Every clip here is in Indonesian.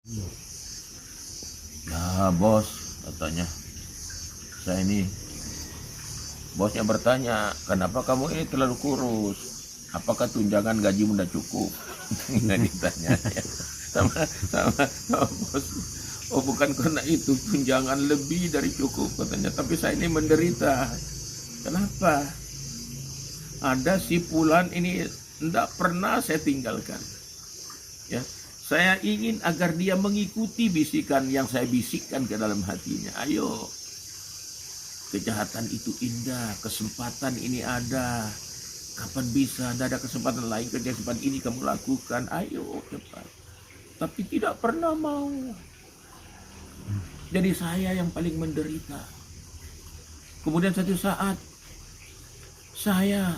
Ya bos, katanya, saya ini, bosnya bertanya, kenapa kamu ini terlalu kurus? Apakah tunjangan gaji udah cukup? Nggak ditanya ya. Sama bos. Oh bukan karena itu, tunjangan lebih dari cukup katanya. Tapi saya ini menderita. Kenapa? Ada si Fulan ini tidak pernah saya tinggalkan. Ya, saya ingin agar dia mengikuti bisikan yang saya bisikkan ke dalam hatinya. Ayo, kejahatan itu indah, kesempatan ini ada. Kapan bisa? Tidak ada kesempatan lain, kesempatan ini kamu lakukan. Ayo cepat. Tapi tidak pernah mau. Jadi saya yang paling menderita. Kemudian satu saat saya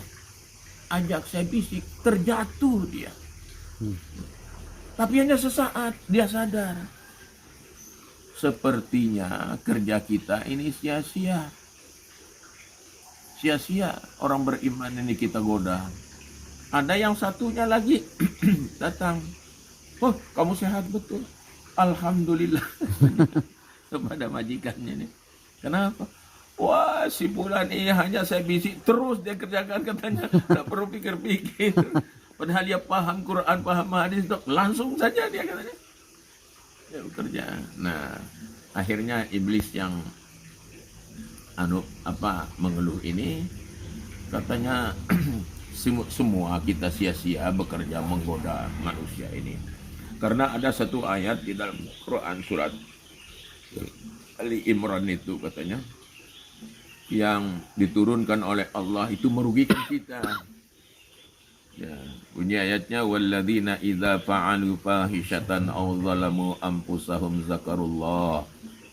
ajak, saya bisik, terjatuh dia. Tapi hanya sesaat dia sadar. Sepertinya kerja kita ini sia-sia. Sia-sia orang beriman ini kita goda. Ada yang satunya lagi datang. Oh, kamu sehat betul. Alhamdulillah. Kepada majikannya nih. Kenapa? Wah, si Fulan ini hanya saya bisik terus dia kerjakan katanya. Tidak perlu pikir-pikir. Padahal dia paham Quran, paham hadis, langsung saja dia katanya. Dia bekerja. Nah, akhirnya iblis yang mengeluh ini katanya semua kita sia-sia bekerja menggoda manusia ini. Karena ada satu ayat di dalam Quran surat Ali Imran itu katanya yang diturunkan oleh Allah itu merugikan kita. Ya, bunyi ayatnya walladzina idza fa'alu fahishatan aw zalamu anfusahum zakarullah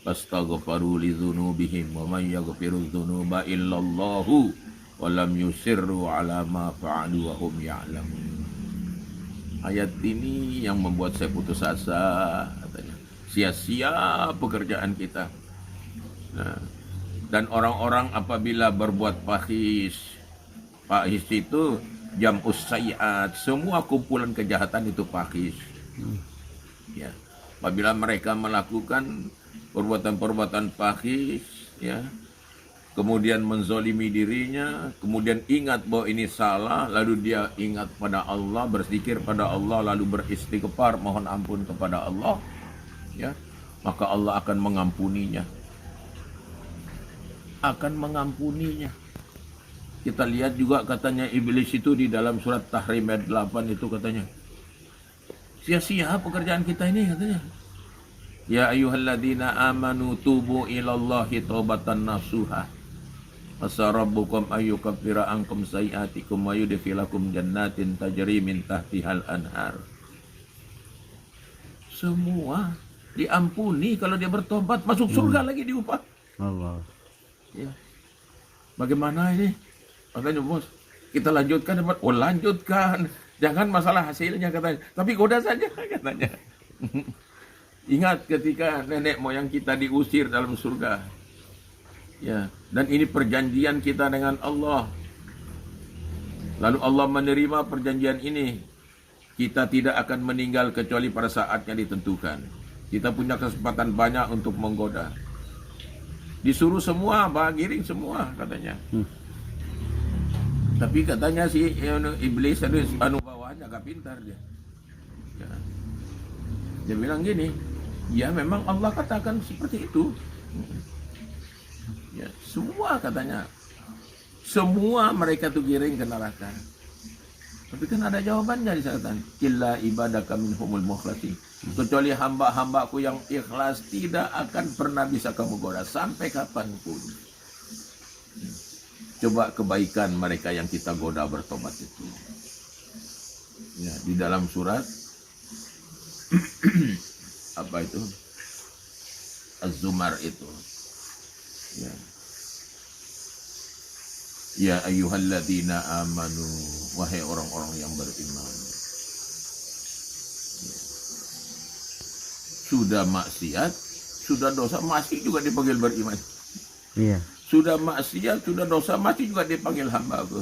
fastaghfaru lidzunubihim wa may yaghfiru dzunuba illallahu wa lam yusirru ala ma fa'alu wa hum ya'lamun. Ayat ini yang membuat saya putus asa katanya. Sia-sia pekerjaan kita. Nah, dan orang-orang apabila berbuat fahis itu jam'us sayyi'at, semua kumpulan kejahatan itu fahis. Ya. Apabila mereka melakukan perbuatan-perbuatan fahis, ya, kemudian menzolimi dirinya, kemudian ingat bahwa ini salah, lalu dia ingat pada Allah, berzikir pada Allah, lalu beristighfar, mohon ampun kepada Allah, ya, maka Allah akan mengampuninya. Kita lihat juga katanya iblis itu di dalam surat Tahrim ayat 8 itu katanya. Sia-sia pekerjaan kita ini katanya. Ya ayyuhalladzina amanu tubu ilallahi taubatan nasuha. Asa rabbukum ayyukaffira ankum sayiatikum wa yudkhilakum jannatin tajri min tahtihal anhar. Semua diampuni kalau dia bertobat, masuk surga lagi diupah. Allah. Ya. Bagaimana ini? Katanya bos, kita lanjutkan. Oh lanjutkan, jangan masalah hasilnya katanya. Tapi goda saja katanya. Ingat ketika nenek moyang kita diusir dalam surga. Ya, dan ini perjanjian kita dengan Allah. Lalu Allah menerima perjanjian ini. Kita tidak akan meninggal kecuali pada saatnya ditentukan. Kita punya kesempatan banyak untuk menggoda. Disuruh semua, giring semua katanya. Tapi katanya si iblis bawahnya agak pintar dia. Ya. Dia bilang gini, ya memang Allah katakan seperti itu. Ya, semua katanya, semua mereka tuh giring ke neraka. Tapi kan ada jawabannya di sana. Illa ibadaka minhumul mukhlasin. Kecuali hamba-hambaku yang ikhlas tidak akan pernah bisa kamu goda sampai kapanpun. Coba kebaikan mereka yang kita goda bertobat itu. Ya, di dalam surat apa itu? Az-Zumar itu. Ya. Ya ayyuhalladzina amanu, wahai orang-orang yang beriman. Ya. Sudah maksiat, sudah dosa, masih juga dipanggil beriman. Iya. Sudah maksiat, sudah dosa, masih juga dipanggil hamba aku.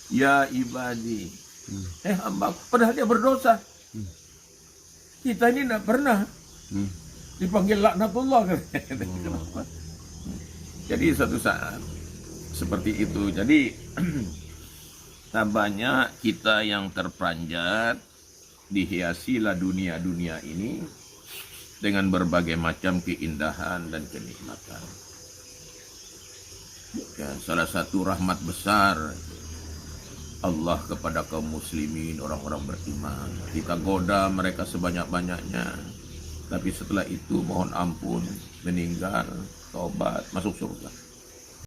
Ya ibadi. Hamba, padahal dia berdosa. kita ini tidak pernah dipanggil laknatullah. Kenapa? Jadi suatu saat seperti itu. Jadi banyak kita yang terperanjat, dihiasilah dunia-dunia ini dengan berbagai macam keindahan dan kenikmatan. Ya, salah satu rahmat besar Allah kepada kaum muslimin, orang-orang beriman. Kita goda mereka sebanyak-banyaknya, tapi setelah itu mohon ampun, meninggal, taubat, masuk surga.